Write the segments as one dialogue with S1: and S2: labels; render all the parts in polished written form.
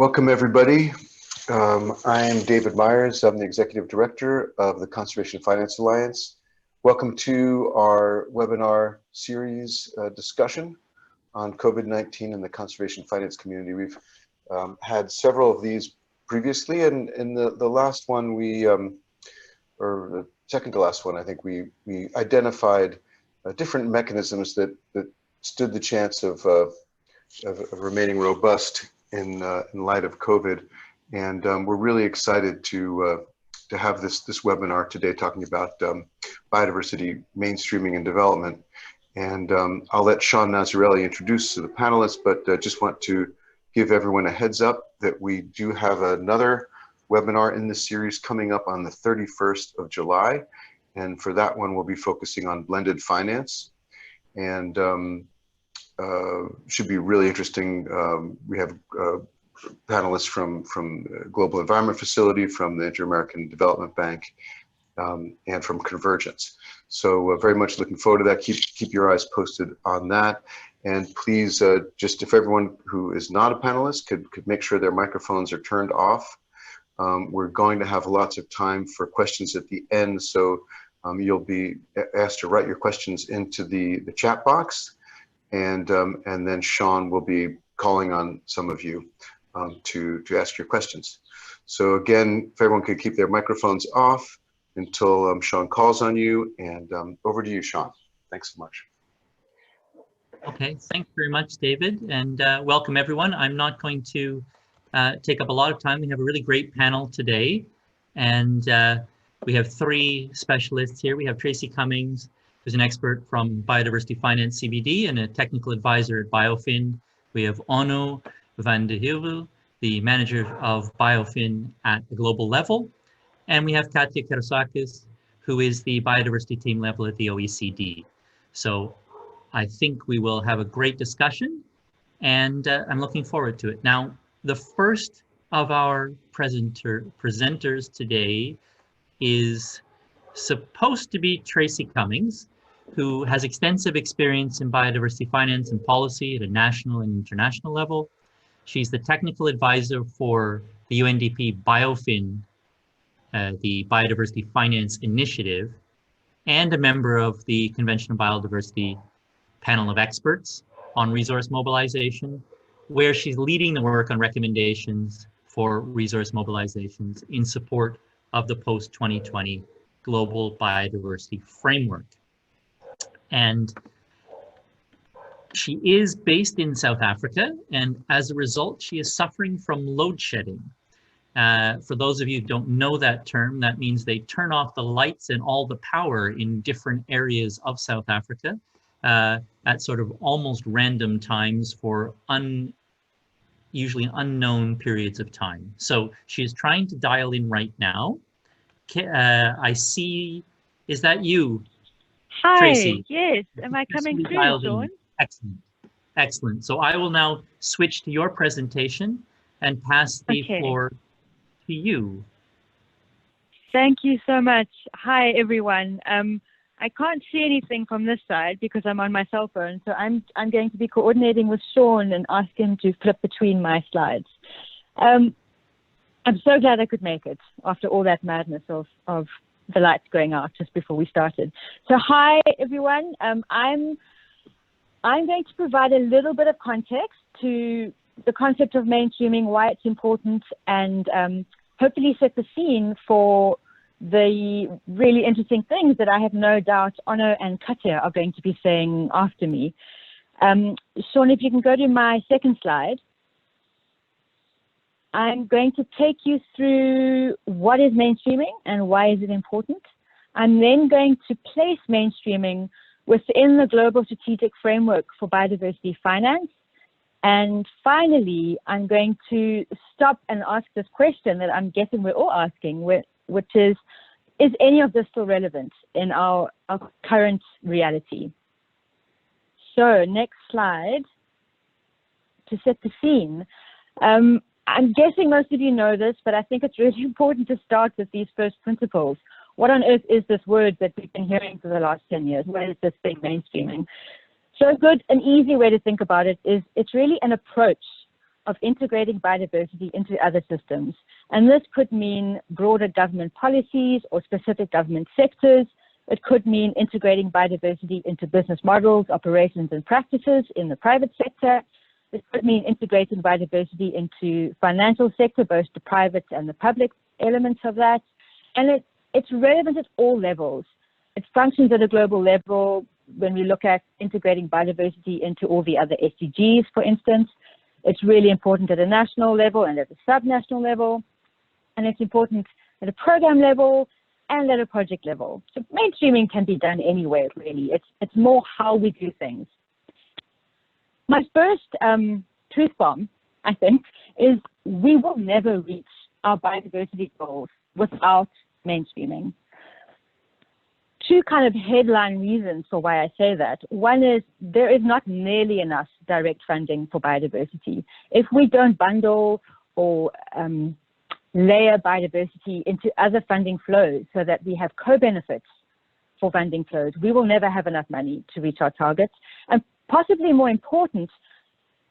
S1: Welcome, everybody. I am David Myers. I'm the Executive Director of the Conservation Finance Alliance. Welcome to our webinar series discussion on COVID-19 and the conservation finance community. We've had several of these previously, and in the last one, or the second to last one, I think we identified different mechanisms that stood the chance of remaining robust in light of COVID, and we're really excited to have this webinar today talking about biodiversity mainstreaming and development. And I'll let Sean Nazarelli introduce the panelists, but just want to give everyone a heads up that we do have another webinar in this series coming up on the 31st of July, and for that one we'll be focusing on blended finance, and should be really interesting. We have panelists from Global Environment Facility, from the Inter-American Development Bank, and from Convergence. So very much looking forward to that. Keep your eyes posted on that. And please, just if everyone who is not a panelist could make sure their microphones are turned off. We're going to have lots of time for questions at the end, so you'll be asked to write your questions into the chat box. And then Sean will be calling on some of you to ask your questions. So again, if everyone could keep their microphones off until Sean calls on you, and over to you, Sean. Thanks so much.
S2: Okay, thanks very much, David, and welcome everyone. I'm not going to take up a lot of time. We have a really great panel today, and we have three specialists here. We have Tracy Cummings, who's an expert from Biodiversity Finance CBD and a technical advisor at BIOFIN. We have Onno van de Heuvel, the manager of BIOFIN at the global level. And we have Katja Kerosakis, who is the biodiversity team level at the OECD. So I think we will have a great discussion, and I'm looking forward to it. Now, the first of our presenters today is supposed to be Tracy Cummings, who has extensive experience in biodiversity finance and policy at a national and international level. She's the technical advisor for the UNDP BIOFIN, the Biodiversity Finance Initiative, and a member of the Convention on Biodiversity panel of experts on resource mobilization, where she's leading the work on recommendations for resource mobilizations in support of the post-2020 Global Biodiversity Framework. And she is based in South Africa, and as a result, she is suffering from load shedding. For those of you who don't know that term, that means they turn off the lights and all the power in different areas of South Africa at sort of almost random times for usually unknown periods of time. So she is trying to dial in right now. I see, is that you?
S3: Hi,
S2: Tracy?
S3: Yes, am I coming through, Sean?
S2: Excellent, excellent. So I will now switch to your presentation and pass the floor to you.
S3: Thank you so much. Hi, everyone. I can't see anything from this side because I'm on my cell phone, so I'm going to be coordinating with Sean and ask him to flip between my slides. I'm so glad I could make it after all that madness of the lights going out just before we started. So hi, everyone. I'm going to provide a little bit of context to the concept of mainstreaming, why it's important, and hopefully set the scene for the really interesting things that I have no doubt Onno and Katja are going to be saying after me. Sean, if you can go to my second slide. I'm going to take you through what is mainstreaming and why is it important. I'm then going to place mainstreaming within the global strategic framework for biodiversity finance. And finally, I'm going to stop and ask this question that I'm guessing we're all asking, which is any of this still relevant in our current reality? So next slide to set the scene. I'm guessing most of you know this, but I think it's really important to start with these first principles. What on earth is this word that we've been hearing for the last 10 years? What is this thing, mainstreaming? So an easy way to think about it is it's really an approach of integrating biodiversity into other systems. And this could mean broader government policies or specific government sectors. It could mean integrating biodiversity into business models, operations, and practices in the private sector. It could mean integrating biodiversity into financial sector, both the private and the public elements of that. And it's relevant at all levels. It functions at a global level when we look at integrating biodiversity into all the other SDGs, for instance. It's really important at a national level and at a subnational level. And it's important at a program level and at a project level. So mainstreaming can be done anywhere, really. It's more how we do things. My first truth bomb, I think, is we will never reach our biodiversity goals without mainstreaming. Two kind of headline reasons for why I say that. One is there is not nearly enough direct funding for biodiversity. If we don't bundle or layer biodiversity into other funding flows so that we have co-benefits for funding flows, we will never have enough money to reach our targets. And possibly more important,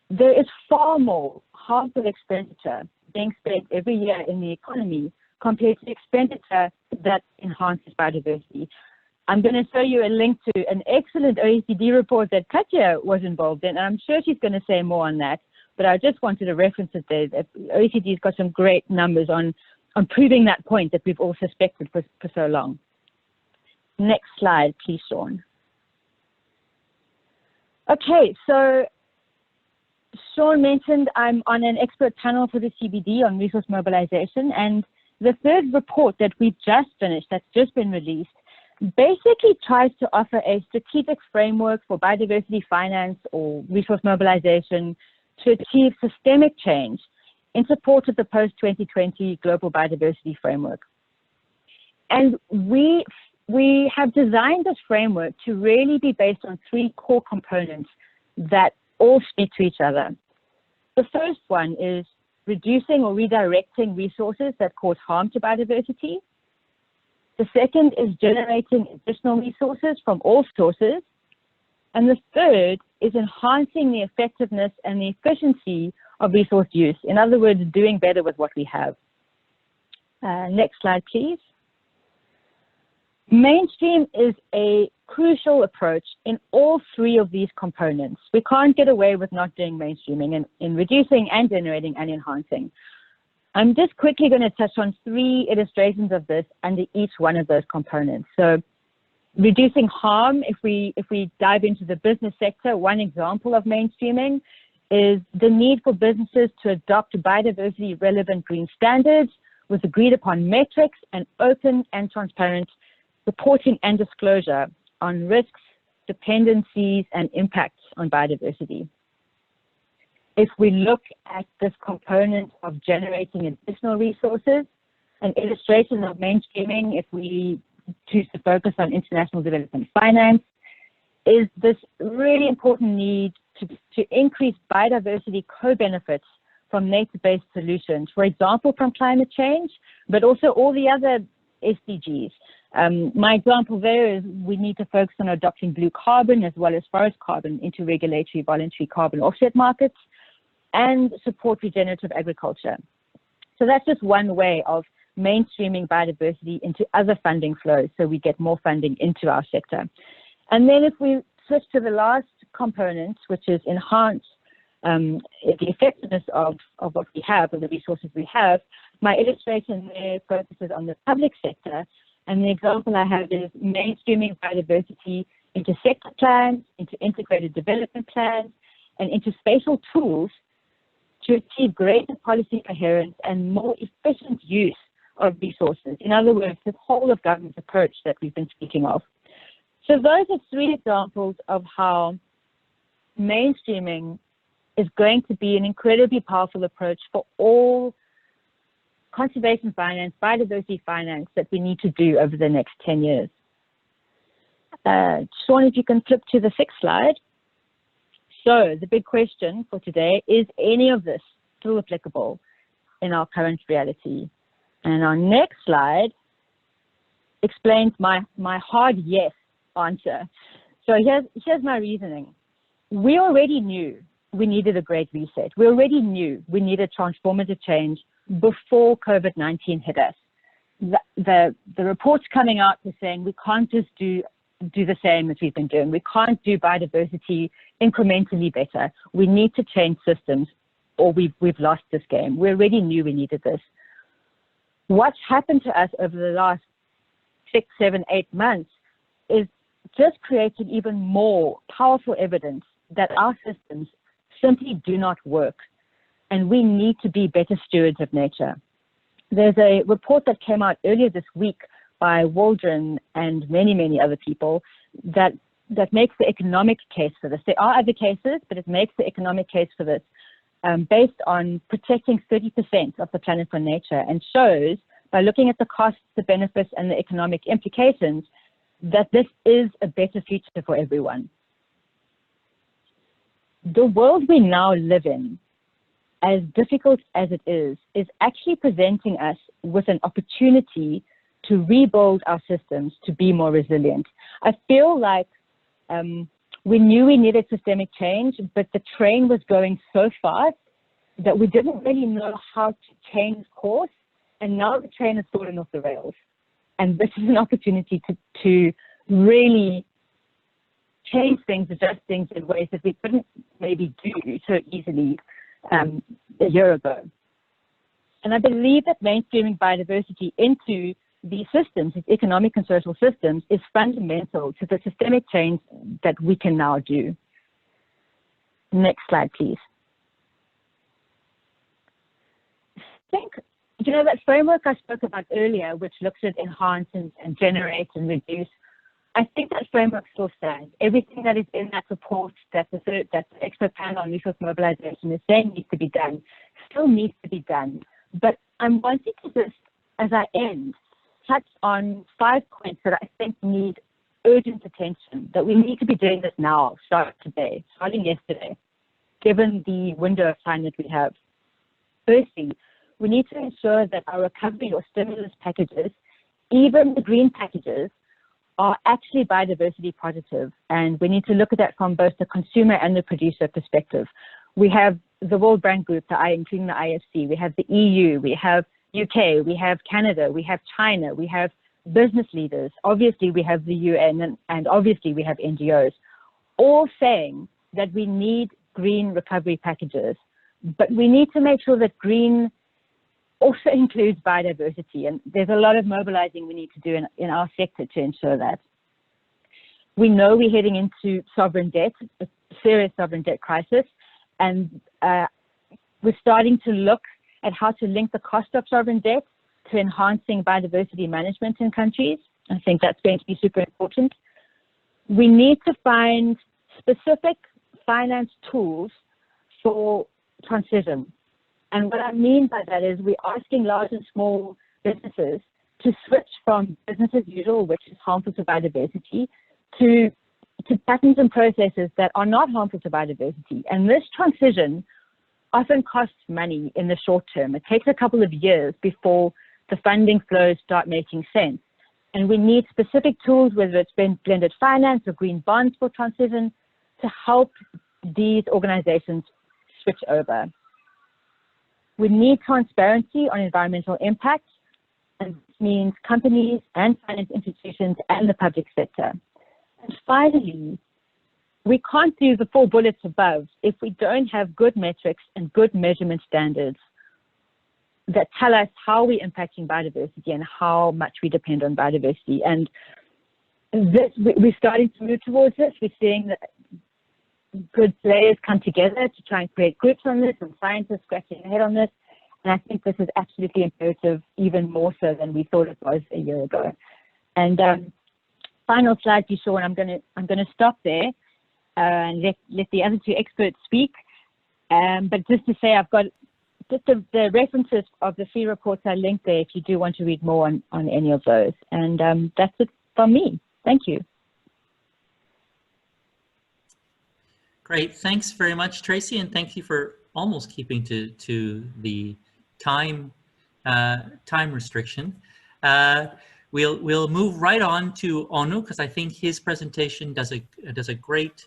S3: there is far more harmful expenditure being spent every year in the economy compared to expenditure that enhances biodiversity. I'm going to show you a link to an excellent OECD report that Katja was involved in, and I'm sure she's going to say more on that, but I just wanted to reference it there. That OECD's got some great numbers on proving that point that we've all suspected for so long. Next slide, please, Sean. Okay, so Sean mentioned I'm on an expert panel for the CBD on resource mobilization, and the third report that we've just finished, that's just been released, basically tries to offer a strategic framework for biodiversity finance or resource mobilization to achieve systemic change in support of the post-2020 global biodiversity framework. And we have designed this framework to really be based on three core components that all speak to each other. The first one is reducing or redirecting resources that cause harm to biodiversity. The second is generating additional resources from all sources. And the third is enhancing the effectiveness and the efficiency of resource use. In other words, doing better with what we have. Next slide, please. Mainstream is a crucial approach in all three of these components. We can't get away with not doing mainstreaming in reducing and generating and enhancing. I'm just quickly going to touch on three illustrations of this under each one of those components. So reducing harm, if we dive into the business sector, one example of mainstreaming is the need for businesses to adopt biodiversity relevant green standards with agreed upon metrics and open and transparent reporting and disclosure on risks, dependencies, and impacts on biodiversity. If we look at this component of generating additional resources, an illustration of mainstreaming, if we choose to focus on international development finance, is this really important need to increase biodiversity co-benefits from nature-based solutions, for example, from climate change, but also all the other SDGs. My example there is we need to focus on adopting blue carbon as well as forest carbon into regulatory voluntary carbon offset markets and support regenerative agriculture. So that's just one way of mainstreaming biodiversity into other funding flows so we get more funding into our sector. And then if we switch to the last component, which is enhance the effectiveness of what we have and the resources we have, my illustration there focuses on the public sector. And the example I have is mainstreaming biodiversity into sector plans, into integrated development plans, and into spatial tools to achieve greater policy coherence and more efficient use of resources. In other words, the whole of government approach that we've been speaking of. So those are three examples of how mainstreaming is going to be an incredibly powerful approach for all conservation finance, biodiversity finance that we need to do over the next 10 years. Sean, if you can flip to the 6th slide. So the big question for today, is any of this still applicable in our current reality? And our next slide explains my hard yes answer. So here's my reasoning. We already knew we needed a great reset. We already knew we needed transformative change before COVID-19 hit us. The reports coming out were saying we can't just do the same as we've been doing. We can't do biodiversity incrementally better. We need to change systems or we've lost this game. We already knew we needed this. What's happened to us over the last 6, 7, 8 months is just created even more powerful evidence that our systems simply do not work, and we need to be better stewards of nature. There's a report that came out earlier this week by Waldron and many, many other people that makes the economic case for this. There are other cases, but it makes the economic case for this based on protecting 30% of the planet from nature, and shows by looking at the costs, the benefits, and the economic implications that this is a better future for everyone. The world we now live in, as difficult as it is actually presenting us with an opportunity to rebuild our systems to be more resilient. I feel like we knew we needed systemic change, but the train was going so fast that we didn't really know how to change course, and now the train has fallen off the rails. And this is an opportunity to really change things, adjust things in ways that we couldn't maybe do so easily a year ago. And I believe that mainstreaming biodiversity into these systems, these economic and social systems, is fundamental to the systemic change that we can now do. Next slide, please. I think, you know, that framework I spoke about earlier, which looks at enhance and generate and reduce, I think that framework still stands. Everything that is in that report that the expert panel on resource mobilization is saying needs to be done, still needs to be done. But I'm wanting to just, as I end, touch on 5 points that I think need urgent attention, that we need to be doing this now, starting yesterday, given the window of time that we have. Firstly, we need to ensure that our recovery or stimulus packages, even the green packages, are actually biodiversity positive, and we need to look at that from both the consumer and the producer perspective. We have the World Bank Group, including the IFC, we have the EU, we have UK, we have Canada, we have China, we have business leaders, obviously we have the UN, and obviously we have NGOs, all saying that we need green recovery packages, but we need to make sure that green also includes biodiversity, and there's a lot of mobilizing we need to do in our sector to ensure that. We know we're heading into sovereign debt, a serious sovereign debt crisis, and we're starting to look at how to link the cost of sovereign debt to enhancing biodiversity management in countries. I think that's going to be super important. We need to find specific finance tools for transition. And what I mean by that is we're asking large and small businesses to switch from business as usual, which is harmful to biodiversity, to patterns and processes that are not harmful to biodiversity. And this transition often costs money in the short term. It takes a couple of years before the funding flows start making sense. And we need specific tools, whether it's been blended finance or green bonds for transition, to help these organizations switch over. We need transparency on environmental impact, and this means companies and finance institutions and the public sector. And finally, we can't do the 4 bullets above if we don't have good metrics and good measurement standards that tell us how we're impacting biodiversity and how much we depend on biodiversity. And this, we're starting to move towards this. We're seeing that good players come together to try and create groups on this, and scientists scratching their head on this. And I think this is absolutely imperative, even more so than we thought it was a year ago. And final slide, Sean, I'm going to stop there and let the other 2 experts speak. But just to say, I've got just the references of the 3 reports I linked there if you do want to read more on any of those. And that's it from me. Thank you.
S2: Great, thanks very much, Tracy, and thank you for almost keeping to the time restriction. We'll move right on to Onu, because I think his presentation does a great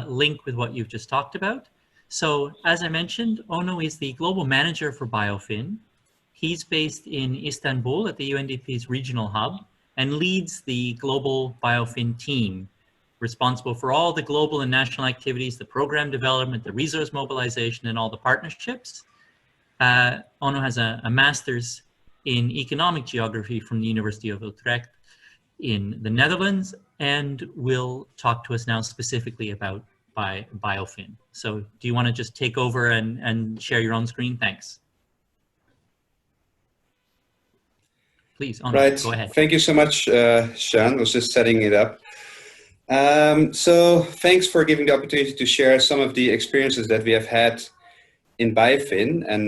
S2: link with what you've just talked about. So as I mentioned, Ono is the global manager for BIOFIN. He's based in Istanbul at the UNDP's regional hub and leads the global BIOFIN team, responsible for all the global and national activities, the program development, the resource mobilization, and all the partnerships. Ono has a master's in economic geography from the University of Utrecht in the Netherlands, and will talk to us now specifically about BIOFIN. So do you want to just take over and share your own screen? Thanks. Please, Ono,
S4: right.
S2: Go ahead.
S4: Thank you so much, Sean. I was just setting it up. So thanks for giving the opportunity to share some of the experiences that we have had in BIOFIN, and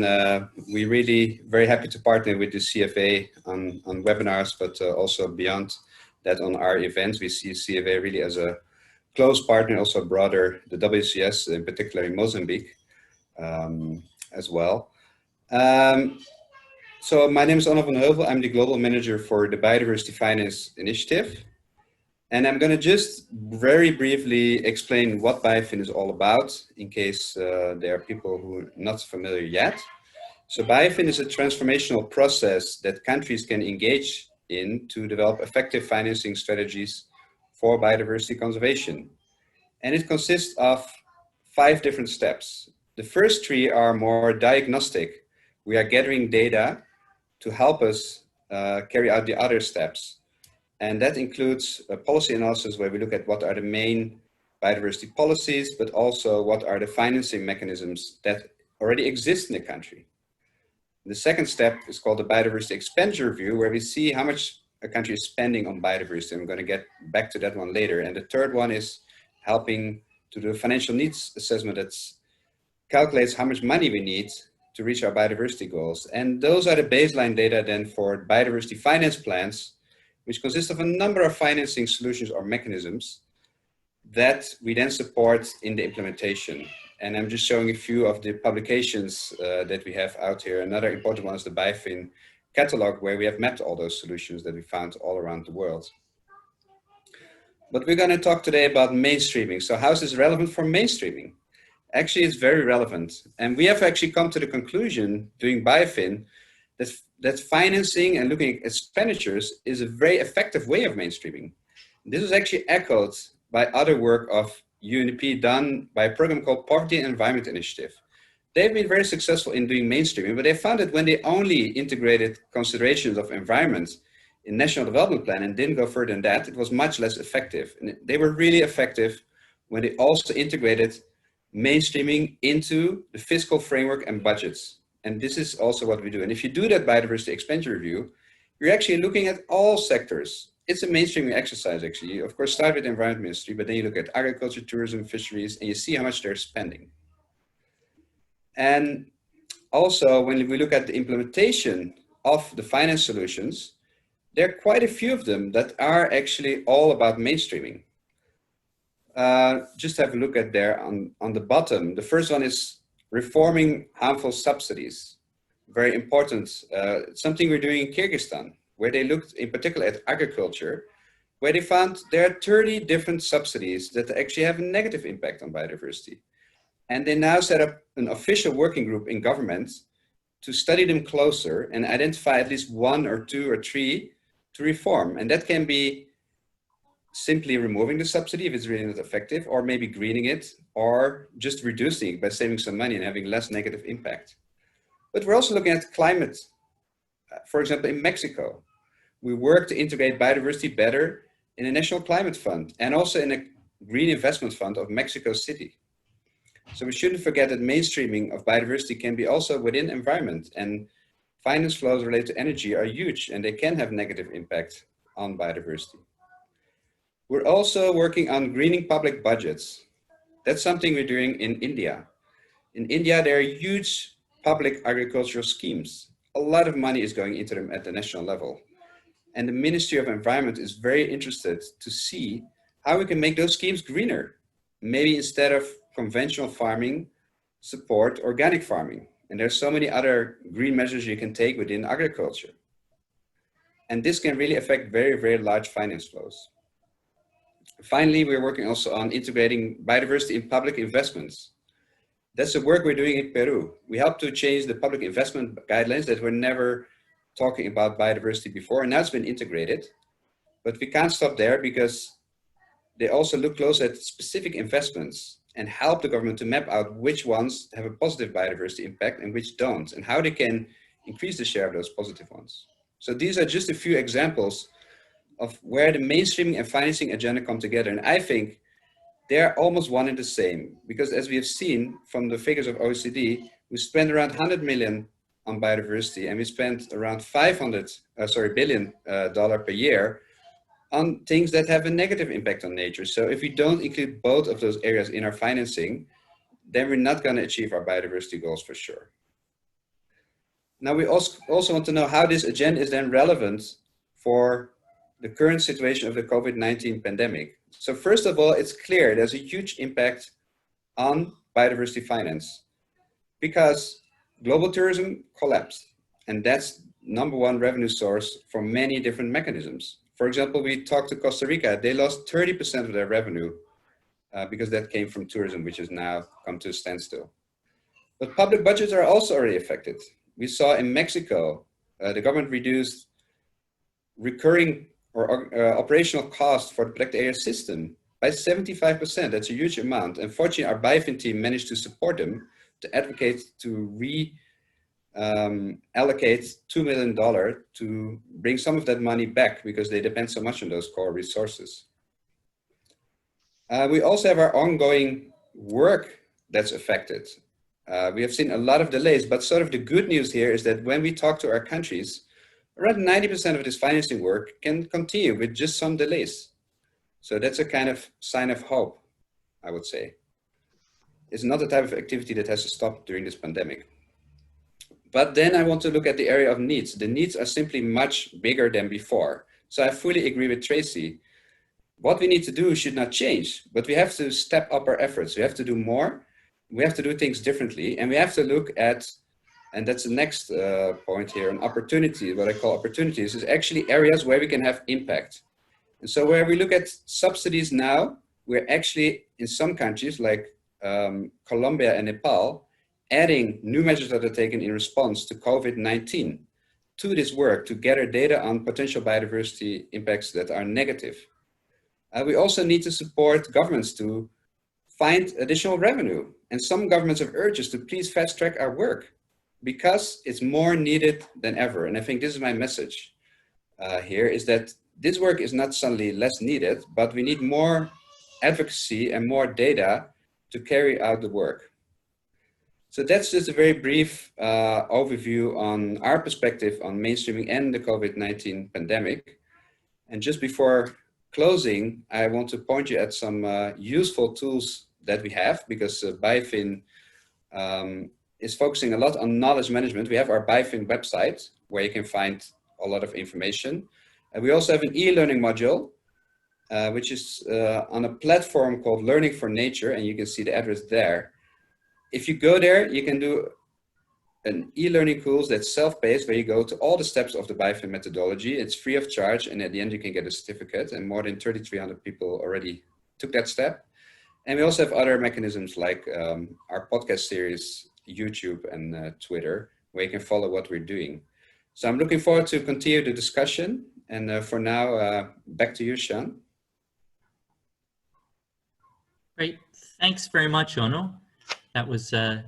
S4: we're really very happy to partner with the CFA on webinars, but also beyond that on our events. We see CFA really as a close partner, also broader, the WCS, in particular in Mozambique as well. So my name is Onno van Heuvel. I'm the Global Manager for the Biodiversity Finance Initiative. And I'm going to just very briefly explain what BIOFIN is all about, in case there are people who are not familiar yet. So BIOFIN is a transformational process that countries can engage in to develop effective financing strategies for biodiversity conservation. And it consists of 5 different steps. The first 3 are more diagnostic. We are gathering data to help us carry out the other steps. And that includes a policy analysis where we look at what are the main biodiversity policies, but also what are the financing mechanisms that already exist in the country. The second step is called the biodiversity expenditure review, where we see how much a country is spending on biodiversity. I'm going to get back to that one later. And the third one is helping to do a financial needs assessment that calculates how much money we need to reach our biodiversity goals. And those are the baseline data then for biodiversity finance plans, which consist of a number of financing solutions or mechanisms that we then support in the implementation. And I'm just showing a few of the publications that we have out here. Another important one is the BIOFIN catalog, where we have mapped all those solutions that we found all around the world. But we're going to talk today about mainstreaming. So how is this relevant for mainstreaming? Actually, it's very relevant. And we have actually come to the conclusion doing BIOFIN that financing and looking at expenditures is a very effective way of mainstreaming. This was actually echoed by other work of UNDP done by a program called Poverty and Environment Initiative. They've been very successful in doing mainstreaming, but they found that when they only integrated considerations of environment in National Development Plan and didn't go further than that, it was much less effective. And they were really effective when they also integrated mainstreaming into the fiscal framework and budgets. And this is also what we do. And if you do that biodiversity expenditure review, you're actually looking at all sectors. It's a mainstreaming exercise, actually. You, of course, start with the environment ministry, but then you look at agriculture, tourism, fisheries, and you see how much they're spending. And also, when we look at the implementation of the finance solutions, there are quite a few of them that are actually all about mainstreaming. Just have a look at there on the bottom. The first one is reforming harmful subsidies. Very important. Something we're doing in Kyrgyzstan, where they looked in particular at agriculture, where they found there are 30 different subsidies that actually have a negative impact on biodiversity. And they now set up an official working group in government to study them closer and identify at least 1 or 2 or 3 to reform. And that can be simply removing the subsidy if it's really not effective, or maybe greening it, or just reducing it by saving some money and having less negative impact. But we're also looking at climate. For example, in Mexico, we work to integrate biodiversity better in a national climate fund and also in a green investment fund of Mexico City. So we shouldn't forget that mainstreaming of biodiversity can be also within environment, and finance flows related to energy are huge and they can have negative impact on biodiversity. We're also working on greening public budgets. That's something we're doing in India. In India, there are huge public agricultural schemes. A lot of money is going into them at the national level. And the Ministry of Environment is very interested to see how we can make those schemes greener. Maybe instead of conventional farming, support organic farming. And there's so many other green measures you can take within agriculture. And this can really affect very, very large finance flows. Finally, we're working also on integrating biodiversity in public investments. That's the work we're doing in Peru. We helped to change the public investment guidelines that were never talking about biodiversity before, and now it's been integrated. But we can't stop there because they also look close at specific investments and help the government to map out which ones have a positive biodiversity impact and which don't, and how they can increase the share of those positive ones. So these are just a few examples of where the mainstreaming and financing agenda come together. And I think they're almost one and the same, because as we have seen from the figures of OECD, we spend around 100 million on biodiversity, and we spend around billion per year on things that have a negative impact on nature. So if we don't include both of those areas in our financing, then we're not going to achieve our biodiversity goals for sure. Now, we also want to know how this agenda is then relevant for the current situation of the COVID-19 pandemic. So first of all, it's clear there's a huge impact on biodiversity finance because global tourism collapsed, and that's #1 revenue source for many different mechanisms. For example, we talked to Costa Rica. They lost 30% of their revenue because that came from tourism, which has now come to a standstill. But public budgets are also already affected. We saw in Mexico, the government reduced recurring or operational costs for the protected area system by 75%. That's a huge amount. And fortunately, our BIOFIN team managed to support them to advocate to allocate $2 million to bring some of that money back because they depend so much on those core resources. We also have our ongoing work that's affected. We have seen a lot of delays, but sort of the good news here is that when we talk to our countries, around 90% of this financing work can continue with just some delays. So that's a kind of sign of hope, I would say. It's not the type of activity that has to stop during this pandemic. But then I want to look at the area of needs. The needs are simply much bigger than before. So I fully agree with Tracy. What we need to do should not change, but we have to step up our efforts. We have to do more. We have to do things differently. And we have to look at, and that's the next point here, an opportunity, what I call opportunities, is actually areas where we can have impact. And so where we look at subsidies now, we're actually in some countries like Colombia and Nepal, adding new measures that are taken in response to COVID-19 to this work to gather data on potential biodiversity impacts that are negative. We also need to support governments to find additional revenue. And some governments have urged us to please fast track our work because it's more needed than ever. And I think this is my message here, is that this work is not suddenly less needed, but we need more advocacy and more data to carry out the work. So that's just a very brief overview on our perspective on mainstreaming and the COVID-19 pandemic. And just before closing, I want to point you at some useful tools that we have, because BIOFIN is focusing a lot on knowledge management. We have our BIOFIN website where you can find a lot of information. And we also have an e-learning module, which is on a platform called Learning for Nature, and you can see the address there. If you go there, you can do an e-learning course that's self-paced, where you go to all the steps of the BIOFIN methodology. It's free of charge, and at the end you can get a certificate, and more than 3,300 people already took that step. And we also have other mechanisms like our podcast series, YouTube and Twitter, where you can follow what we're doing. So I'm looking forward to continue the discussion. And for now, back to you, Sean.
S2: Great. Thanks very much, Ono. That was a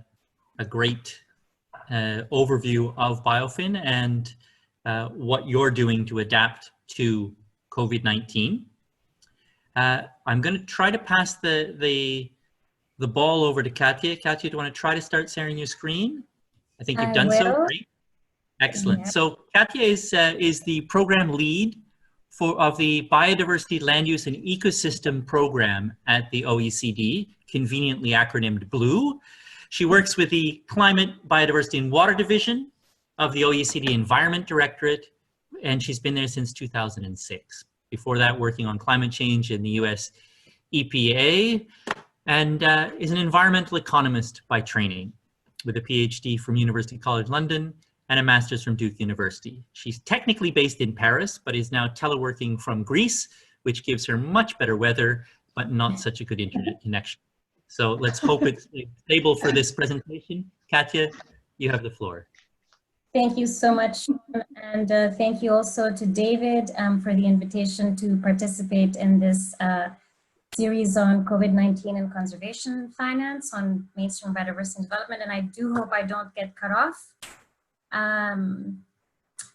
S2: great overview of BIOFIN and what you're doing to adapt to COVID-19. I'm going to try to pass the ball over to Katya. Katya, do you want to try to start sharing your screen? I think you've done so. Great. Excellent. Yeah. So Katya is the program lead of the Biodiversity, Land Use and Ecosystem Program at the OECD, conveniently acronymed BLUE. She works with the Climate, Biodiversity and Water Division of the OECD Environment Directorate, and she's been there since 2006. Before that, working on climate change in the US EPA, and is an environmental economist by training, with a PhD from University College London and a master's from Duke University. She's technically based in Paris, but is now teleworking from Greece, which gives her much better weather, but not such a good internet connection. So let's hope it's stable for this presentation. Katya, you have the floor.
S5: Thank you so much, and thank you also to David for the invitation to participate in this series on COVID-19 and conservation finance on mainstream biodiversity and development, and I do hope I don't get cut off.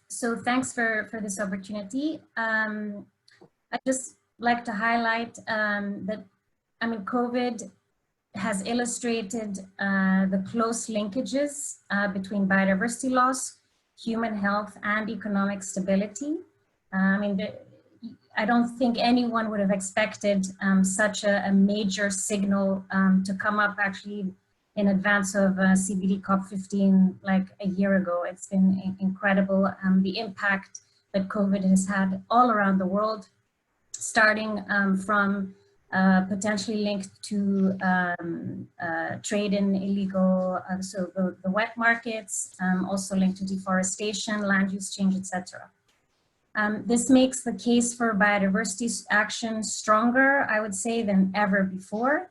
S5: So thanks for this opportunity. I'd just like to highlight that, I mean, COVID has illustrated the close linkages between biodiversity loss, human health, and economic stability. I mean, I don't think anyone would have expected such a major signal to come up actually in advance of CBD COP15 like a year ago. It's been incredible, the impact that COVID has had all around the world, starting from potentially linked to trade in illegal, so the wet markets, also linked to deforestation, land use change, etc. This makes the case for biodiversity action stronger, I would say, than ever before.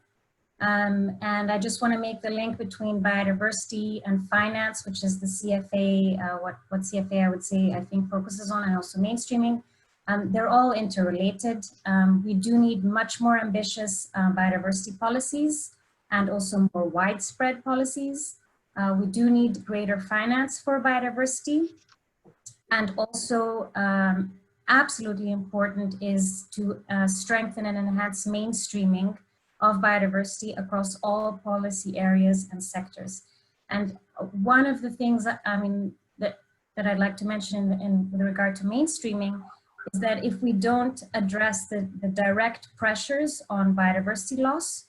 S5: And I just want to make the link between biodiversity and finance, which is the CFA, what CFA I would say I think focuses on, and also mainstreaming. They're all interrelated. We do need much more ambitious biodiversity policies and also more widespread policies. We do need greater finance for biodiversity. And also absolutely important is to strengthen and enhance mainstreaming of biodiversity across all policy areas and sectors. And one of the things that, I mean, that I'd like to mention with regard to mainstreaming is that if we don't address the direct pressures on biodiversity loss,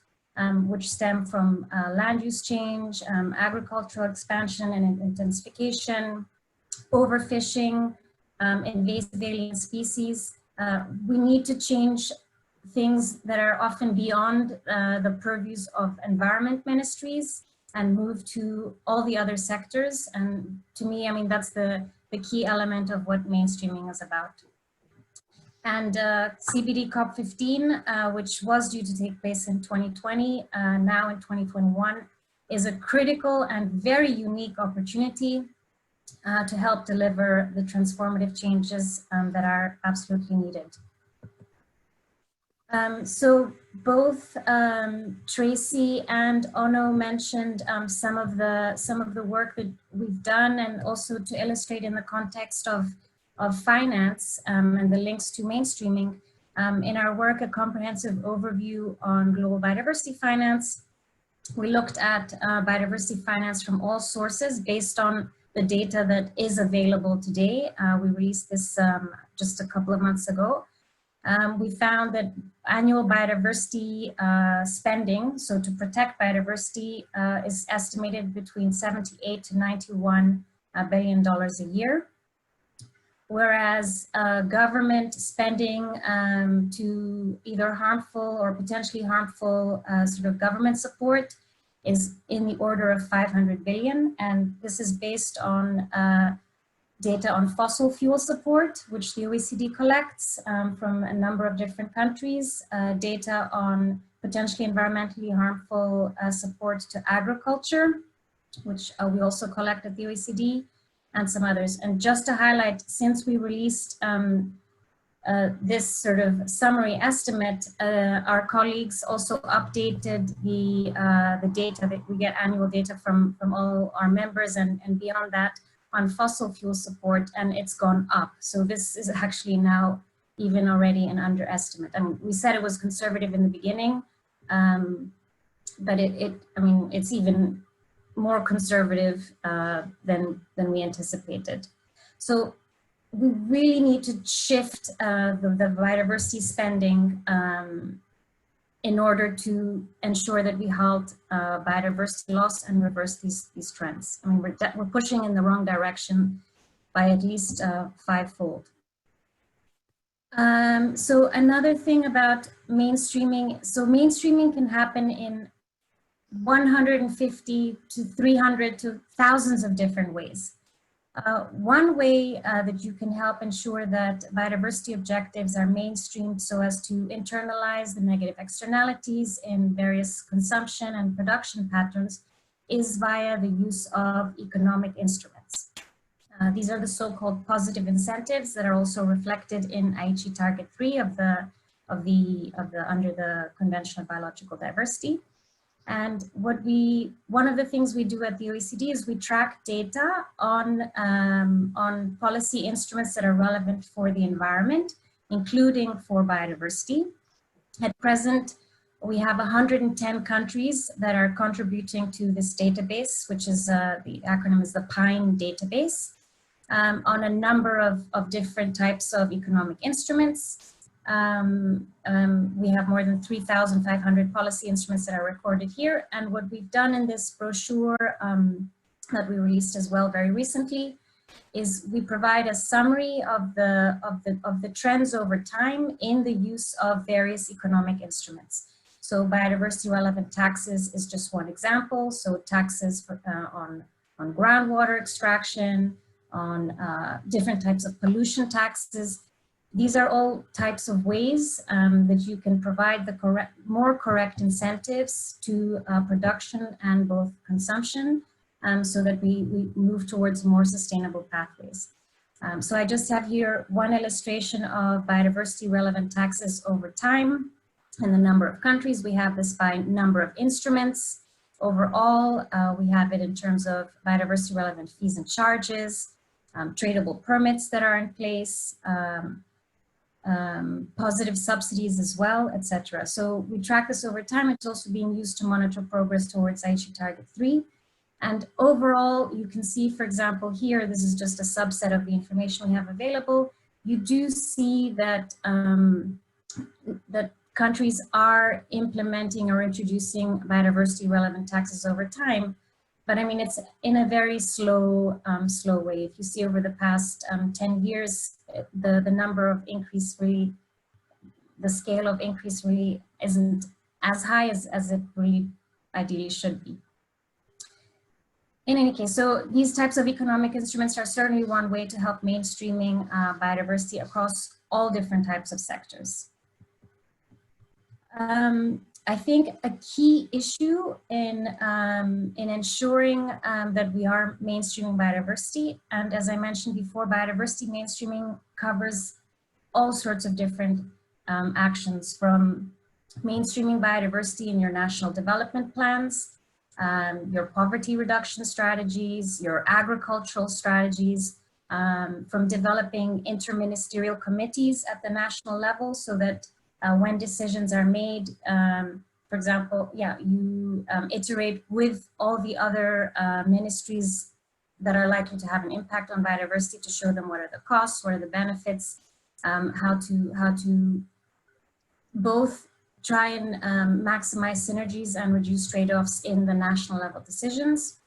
S5: which stem from land use change, agricultural expansion and intensification, overfishing, invasive alien species, we need to change things that are often beyond the purviews of environment ministries and move to all the other sectors. And to me, I mean, that's the key element of what mainstreaming is about. And CBD COP15, which was due to take place in 2020, now in 2021, is a critical and very unique opportunity to help deliver the transformative changes that are absolutely needed. So both Tracy and Ono mentioned some of the work that we've done, and also to illustrate in the context of finance and the links to mainstreaming. In our work, a comprehensive overview on global biodiversity finance, we looked at biodiversity finance from all sources based on the data that is available today. We released this just a couple of months ago. We found that annual biodiversity spending, so to protect biodiversity, is estimated between $78 to $91 billion a year. Whereas government spending to either harmful or potentially harmful sort of government support is in the order of 500 billion. And this is based on data on fossil fuel support, which the OECD collects from a number of different countries, data on potentially environmentally harmful support to agriculture, which we also collect at the OECD, and some others. And just to highlight, since we released this sort of summary estimate, our colleagues also updated the data that we get, annual data from all our members, and beyond that on fossil fuel support, and it's gone up. So this is actually now even already an underestimate. I mean, we said it was conservative in the beginning, but I mean, it's even more conservative than we anticipated. So we really need to shift the biodiversity spending in order to ensure that we halt biodiversity loss and reverse these trends. I mean, we're pushing in the wrong direction by at least fivefold. So another thing about mainstreaming, so mainstreaming can happen in 150 to 300 to thousands of different ways. One way that you can help ensure that biodiversity objectives are mainstreamed so as to internalize the negative externalities in various consumption and production patterns is via the use of economic instruments. These are the so-called positive incentives that are also reflected in Aichi Target 3 under the Convention of Biological Diversity. And one of the things we do at the OECD is we track data on policy instruments that are relevant for the environment, including for biodiversity. At present, we have 110 countries that are contributing to this database, which is the acronym is the PINE database, on a number of different types of economic instruments. We have more than 3,500 policy instruments that are recorded here. And what we've done in this brochure that we released as well very recently is we provide a summary of the trends over time in the use of various economic instruments. So biodiversity relevant taxes is just one example. So taxes for, on groundwater extraction, on different types of pollution taxes. These are all types of ways that you can provide the more correct incentives to production and both consumption so that we move towards more sustainable pathways. So I just have here one illustration of biodiversity relevant taxes over time and the number of countries. We have this by number of instruments. Overall, we have it in terms of biodiversity relevant fees and charges, tradable permits that are in place, positive subsidies as well, etc. So we track this over time. It's also being used to monitor progress towards Aichi Target 3. And overall, you can see, for example, here, this is just a subset of the information we have available. You do see that, that countries are implementing or introducing biodiversity relevant taxes over time. But I mean, it's in a very slow way. If you see over the past 10 years, the number of increase really, the scale of increase really isn't as high as it really ideally should be. In any case, so these types of economic instruments are certainly one way to help mainstreaming biodiversity across all different types of sectors. I think a key issue in ensuring that we are mainstreaming biodiversity, and as I mentioned before, biodiversity mainstreaming covers all sorts of different actions, from mainstreaming biodiversity in your national development plans, your poverty reduction strategies, your agricultural strategies, from developing interministerial committees at the national level so that when decisions are made, for example, you iterate with all the other ministries that are likely to have an impact on biodiversity to show them what are the costs, what are the benefits, how to both try and maximize synergies and reduce trade-offs in the national level decisions.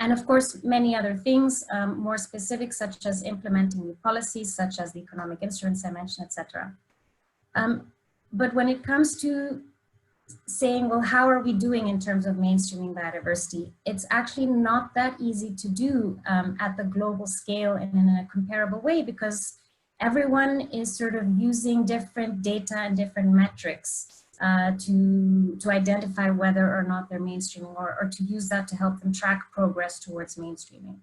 S5: And of course, many other things more specific, such as implementing new policies, such as the economic instruments I mentioned, etc. But when it comes to saying, well, how are we doing in terms of mainstreaming biodiversity? It's actually not that easy to do at the global scale and in a comparable way, because everyone is sort of using different data and different metrics to identify whether or not they're mainstreaming, or to use that to help them track progress towards mainstreaming.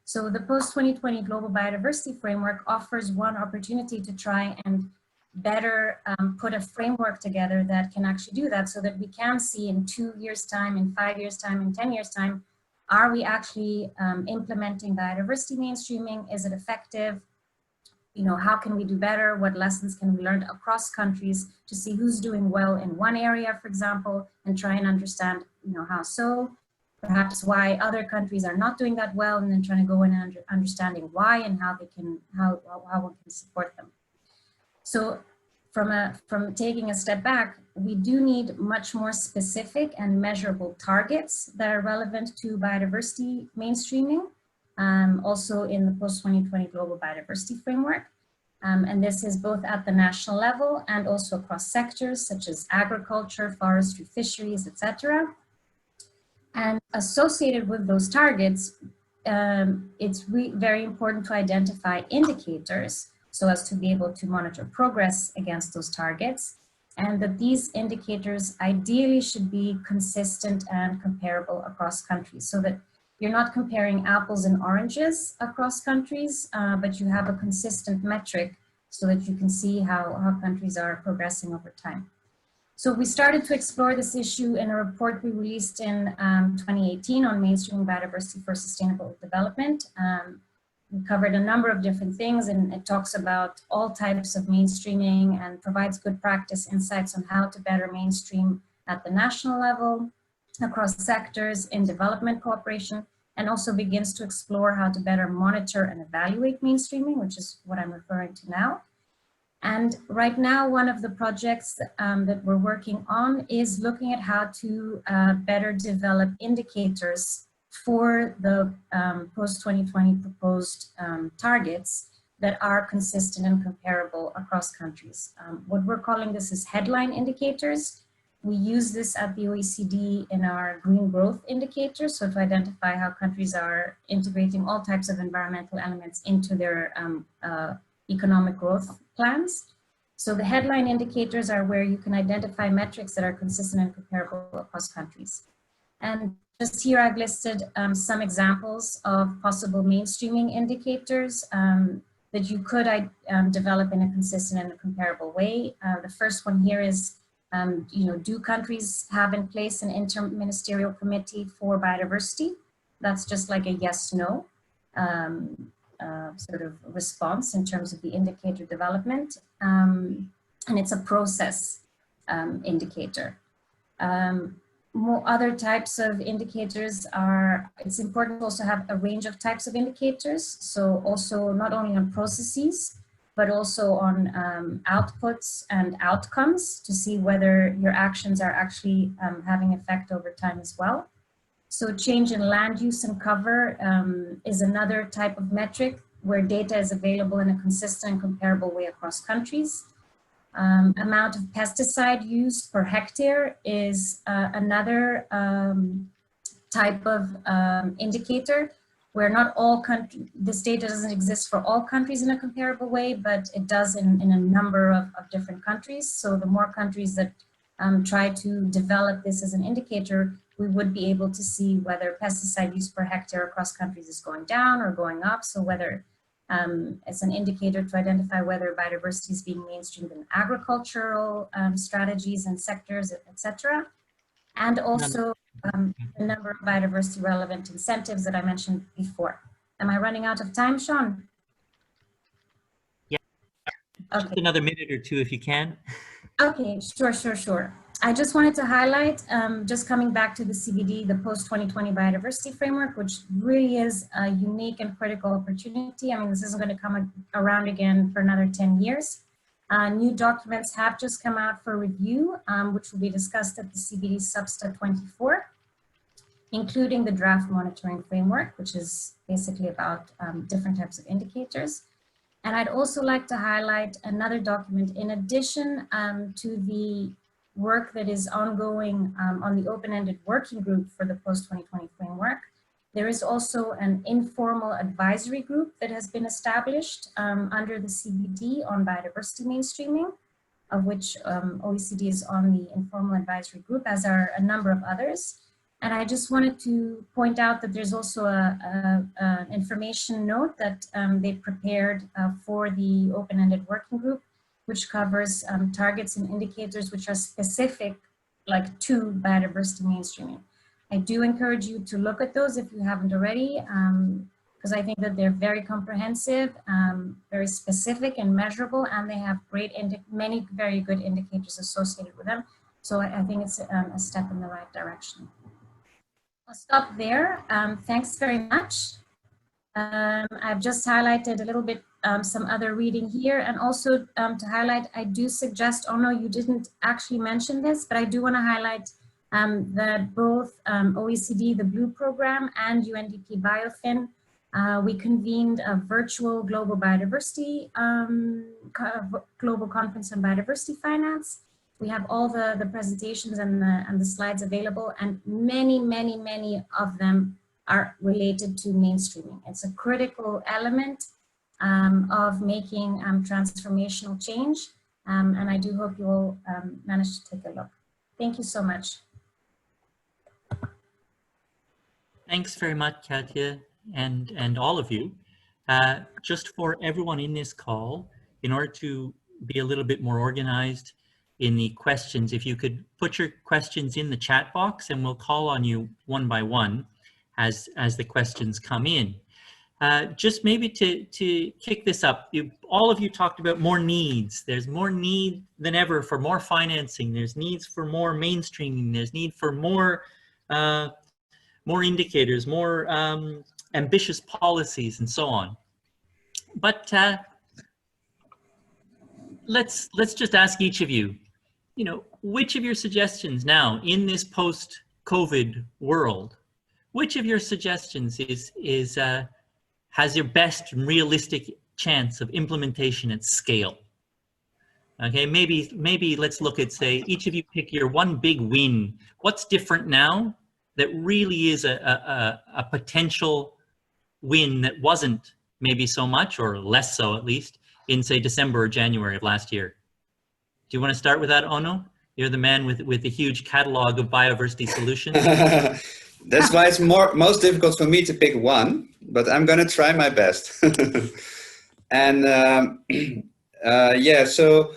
S5: So the post-2020 Global Biodiversity Framework offers one opportunity to try and better put a framework together that can actually do that, so that we can see in 2 years' time, in 5 years' time, in 10 years' time, are we actually implementing biodiversity mainstreaming? Is it effective? You know, how can we do better? What lessons can we learn across countries to see who's doing well in one area, for example, and try and understand, you know, how so, perhaps why other countries are not doing that well, and then trying to go in and understanding why and how they can, how one can support them. So from taking a step back, we do need much more specific and measurable targets that are relevant to biodiversity mainstreaming, also in the post-2020 Global Biodiversity Framework. And this is both at the national level and also across sectors such as agriculture, forestry, fisheries, etc. And associated with those targets, it's very important to identify indicators so as to be able to monitor progress against those targets, and that these indicators ideally should be consistent and comparable across countries, so that you're not comparing apples and oranges across countries, but you have a consistent metric so that you can see how countries are progressing over time. So we started to explore this issue in a report we released in 2018 on mainstreaming biodiversity for sustainable development. We covered a number of different things, and it talks about all types of mainstreaming and provides good practice insights on how to better mainstream at the national level, across sectors, in development cooperation, and also begins to explore how to better monitor and evaluate mainstreaming, which is what I'm referring to now. And right now, one of the projects that we're working on is looking at how to better develop indicators for the post-2020 proposed targets that are consistent and comparable across countries. What we're calling this is headline indicators. We use this at the OECD in our green growth indicators, so to identify how countries are integrating all types of environmental elements into their economic growth plans. So the headline indicators are where you can identify metrics that are consistent and comparable across countries. And just here I've listed some examples of possible mainstreaming indicators that you could develop in a consistent and a comparable way. The first one here is, do countries have in place an interministerial committee for biodiversity? That's just like a yes/no sort of response in terms of the indicator development. And it's a process indicator. Other types of indicators are, it's important to also have a range of types of indicators. So also not only on processes, but also on outputs and outcomes to see whether your actions are actually having effect over time as well. So change in land use and cover is another type of metric where data is available in a consistent and comparable way across countries. Amount of pesticide used per hectare is another type of indicator where not all countries, this data doesn't exist for all countries in a comparable way, but it does in a number of different countries. So the more countries that try to develop this as an indicator, we would be able to see whether pesticide use per hectare across countries is going down or going up. So whether it's an indicator to identify whether biodiversity is being mainstreamed in agricultural strategies and sectors, etc. And also the number of biodiversity relevant incentives that I mentioned before. Am I running out of time, Sean?
S2: Yeah,
S5: okay.
S2: Just another minute or two if you can.
S5: Okay, sure. I just wanted to highlight, just coming back to the CBD, the post-2020 biodiversity framework, which really is a unique and critical opportunity. I mean, this isn't going to come around again for another 10 years. New documents have just come out for review, which will be discussed at the CBD Substa 24, including the draft monitoring framework, which is basically about different types of indicators. And I'd also like to highlight another document in addition to the work that is ongoing on the open-ended working group for the post-2020 framework. There is also an informal advisory group that has been established under the CBD on biodiversity mainstreaming, of which OECD is on the informal advisory group, as are a number of others. And I just wanted to point out that there's also an information note that they prepared for the open-ended working group, which covers targets and indicators which are specific like to biodiversity mainstreaming. I do encourage you to look at those if you haven't already, because I think that they're very comprehensive, very specific and measurable, and they have many very good indicators associated with them. So I think it's a step in the right direction. I'll stop there. Thanks very much. I've just highlighted a little bit some other reading here, and also to highlight, I do suggest, oh no, you didn't actually mention this, but I do want to highlight that both OECD, the Blue Program, and UNDP BIOFIN, we convened a virtual global biodiversity, global conference on biodiversity finance. We have all the presentations and the slides available, and many of them are related to mainstreaming. It's a critical element of making transformational change. And I do hope you will manage to take a look. Thank you so much.
S2: Thanks very much, Katja, and all of you. Just for everyone in this call, in order to be a little bit more organized in the questions, if you could put your questions in the chat box, and we'll call on you one by one as the questions come in. Just maybe to kick this up, all of you talked about more needs. There's more need than ever for more financing. There's needs for more mainstreaming. There's need for more indicators, more ambitious policies, and so on. But let's just ask each of you, which of your suggestions now in this post-COVID world, which of your suggestions has your best realistic chance of implementation at scale? Okay, maybe let's look at, say, each of you pick your one big win. What's different now that really is a potential win that wasn't maybe so much, or less so at least, in, say, December or January of last year? Do you want to start with that, Ono? You're the man with the huge catalog of biodiversity solutions.
S4: That's why it's most difficult for me to pick one, but I'm going to try my best. And yeah, so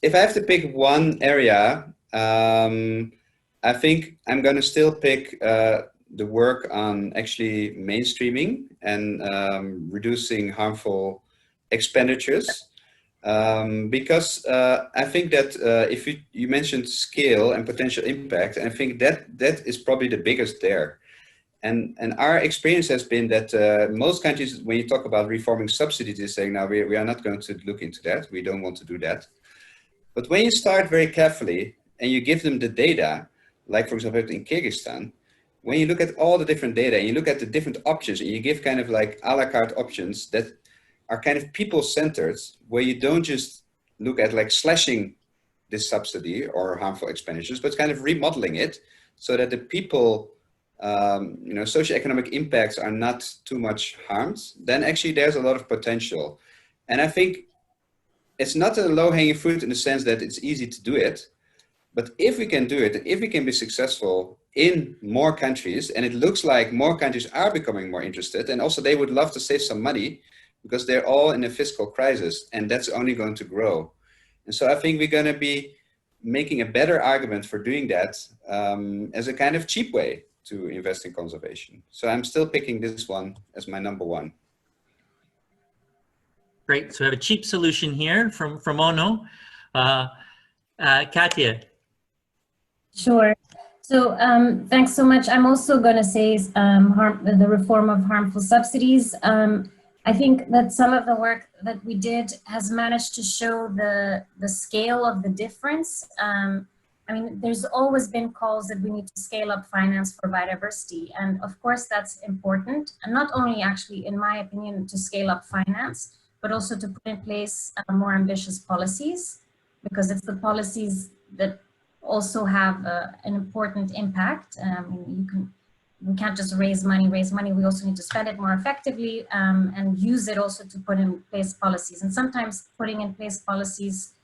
S4: if I have to pick one area, I think I'm going to still pick the work on actually mainstreaming and reducing harmful expenditures. Because I think that if you mentioned scale and potential impact, and I think that is probably the biggest there. And our experience has been that most countries, when you talk about reforming subsidies, is saying, no, we are not going to look into that. We don't want to do that. But when you start very carefully and you give them the data, like for example in Kyrgyzstan, when you look at all the different data and you look at the different options and you give kind of like a la carte options that are kind of people-centered, where you don't just look at like slashing this subsidy or harmful expenditures, but kind of remodeling it so that the people, socioeconomic impacts are not too much harmed, then actually there's a lot of potential. And I think it's not a low-hanging fruit in the sense that it's easy to do it, but if we can do it, if we can be successful in more countries, and it looks like more countries are becoming more interested, and also they would love to save some money because they're all in a fiscal crisis, and that's only going to grow. And so I think we're going to be making a better argument for doing that as a kind of cheap way to invest in conservation. So I'm still picking this one as my number one.
S2: Great. So we have a cheap solution here from Ono. Katja.
S5: Sure. So thanks so much. I'm also going to say the reform of harmful subsidies. I think that some of the work that we did has managed to show the scale of the difference. I mean, there's always been calls that we need to scale up finance for biodiversity. And of course, that's important. And not only actually, in my opinion, to scale up finance, but also to put in place more ambitious policies, because it's the policies that also have an important impact. We can't just raise money. We also need to spend it more effectively and use it also to put in place policies. And sometimes putting in place policies,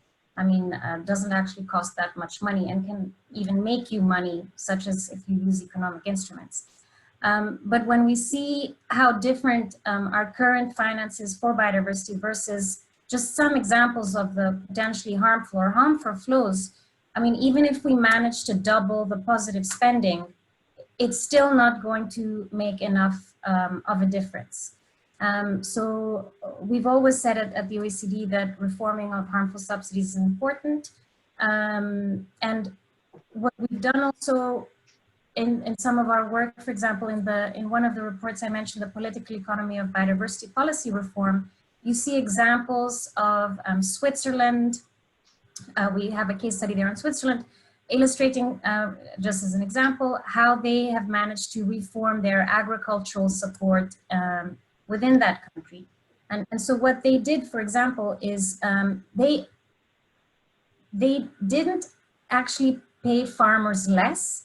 S5: doesn't actually cost that much money and can even make you money, such as if you use economic instruments. But when we see how different our current finances for biodiversity versus just some examples of the potentially harmful or harmful flows, even if we manage to double the positive spending, it's still not going to make enough of a difference. So we've always said at the OECD that reforming of harmful subsidies is important. And what we've done also in some of our work, for example, in one of the reports I mentioned, the political economy of biodiversity policy reform, you see examples of Switzerland. We have a case study there in Switzerland, illustrating, just as an example, how they have managed to reform their agricultural support within that country. And so what they did, for example, is they didn't actually pay farmers less.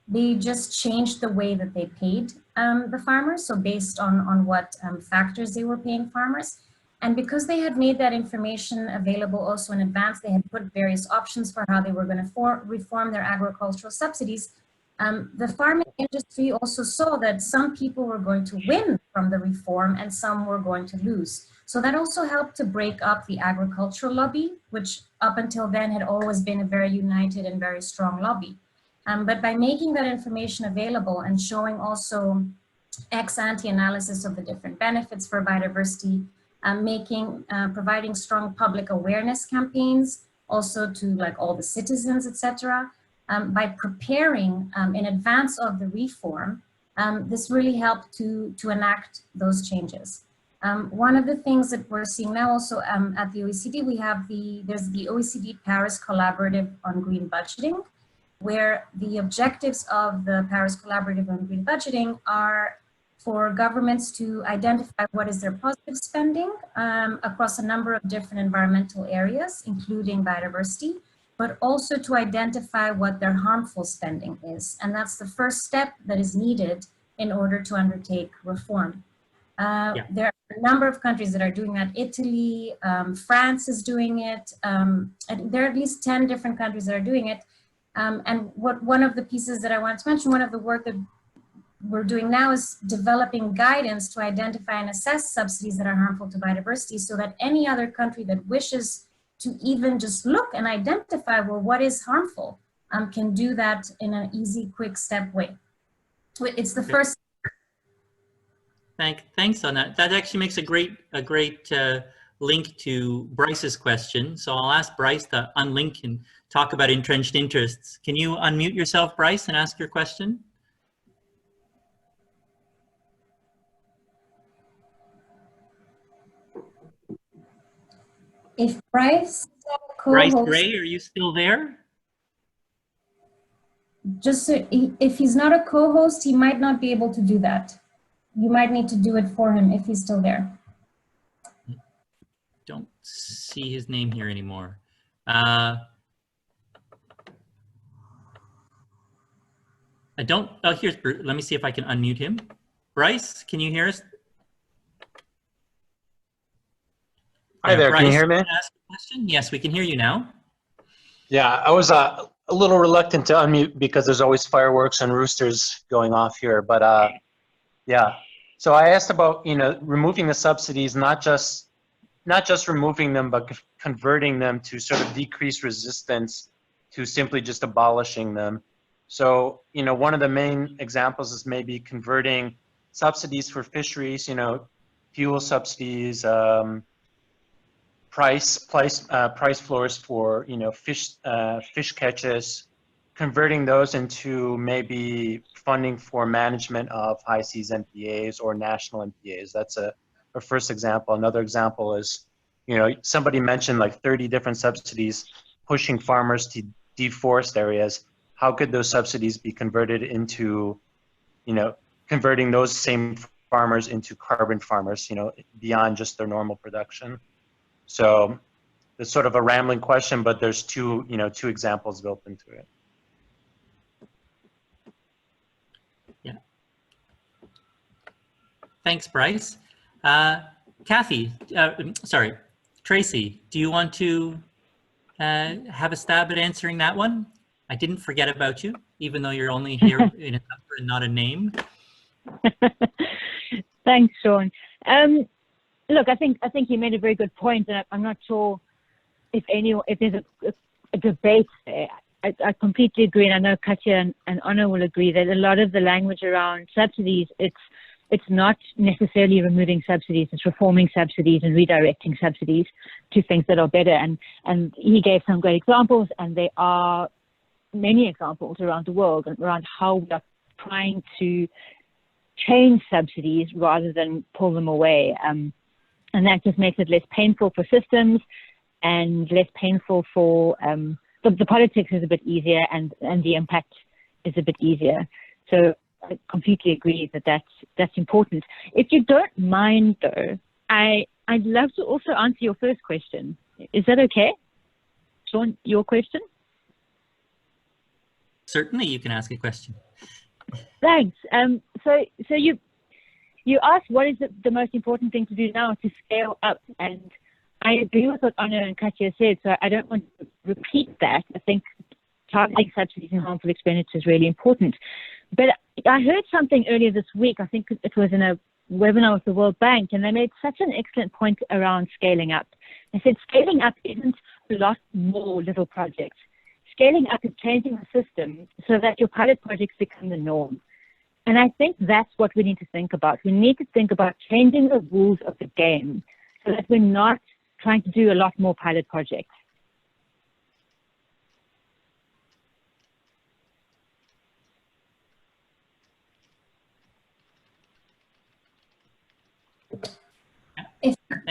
S5: They just changed the way that they paid the farmers, so based on what factors they were paying farmers. And because they had made that information available also in advance, they had put various options for how they were going to reform their agricultural subsidies. The farming industry also saw that some people were going to win from the reform and some were going to lose. So that also helped to break up the agricultural lobby, which up until then had always been a very united and very strong lobby. But by making that information available and showing also ex-ante analysis of the different benefits for biodiversity, providing strong public awareness campaigns, also to like all the citizens, etc. By preparing in advance of the reform, this really helped to enact those changes. One of the things that we're seeing now also at the OECD, there's the OECD Paris Collaborative on Green Budgeting, where the objectives of the Paris Collaborative on Green Budgeting are for governments to identify what is their positive spending across a number of different environmental areas, including biodiversity, but also to identify what their harmful spending is. And that's the first step that is needed in order to undertake reform. There are a number of countries that are doing that. Italy, France is doing it. And there are at least 10 different countries that are doing it. And one of the pieces that I wanted to mention, one of the work that we're doing now is developing guidance to identify and assess subsidies that are harmful to biodiversity so that any other country that wishes to even just look and identify, well, what is harmful, can do that in an easy, quick step way. It's the first.
S2: Thanks on that. That actually makes a great link to Bryce's question. So I'll ask Bryce to unlink and talk about entrenched interests. Can you unmute yourself, Bryce, and ask your question?
S5: If Bryce
S2: Bryce Gray, are you still there?
S5: Just so, if he's not a co-host, he might not be able to do that. You might need to do it for him if he's still there.
S2: Don't see his name here anymore. I don't, oh, here's Bruce. Let me see if I can unmute him. Bryce, can you hear us?
S6: Hi there,
S2: Bryce,
S6: can you hear me?
S2: Ask a question? Yes, we can hear you now.
S6: Yeah, I was a little reluctant to unmute because there's always fireworks and roosters going off here, but yeah. So I asked about, removing the subsidies, not just removing them, but converting them to sort of decrease resistance to simply just abolishing them. So, one of the main examples is maybe converting subsidies for fisheries, fuel subsidies, price floors for fish catches, converting those into maybe funding for management of high seas MPAs or national MPAs. That's a first example. Another example is, somebody mentioned like 30 different subsidies pushing farmers to deforest areas. How could those subsidies be converted into, converting those same farmers into carbon farmers, beyond just their normal production? So it's sort of a rambling question, but there's two examples built into it.
S2: Yeah. Thanks, Bryce. Tracy, do you want to have a stab at answering that one? I didn't forget about you, even though you're only here in a number and not a name.
S3: Thanks, Sean. Look, I think you made a very good point, and I'm not sure if there's a debate there. I completely agree, and I know Katya and Anna will agree that a lot of the language around subsidies, it's not necessarily removing subsidies, it's reforming subsidies and redirecting subsidies to things that are better. And he gave some great examples, and there are many examples around the world around how we are trying to change subsidies rather than pull them away. And that just makes it less painful for systems and less painful for the politics is a bit easier, and the impact is a bit easier. So I completely agree that that's important. If you don't mind though, I'd love to also answer your first question. Is that okay? Sean, your question?
S2: Certainly, you can ask a question.
S3: Thanks. So you asked what is the most important thing to do now to scale up, and I agree with what Anna and Katja said, so I don't want to repeat that. I think targeting subsidies and harmful expenditure is really important. But I heard something earlier this week, I think it was in a webinar with the World Bank, and they made such an excellent point around scaling up. They said scaling up isn't a lot more little projects. Scaling up is changing the system so that your pilot projects become the norm. And I think that's what we need to think about. We need to think about changing the rules of the game so that we're not trying to do a lot more pilot projects.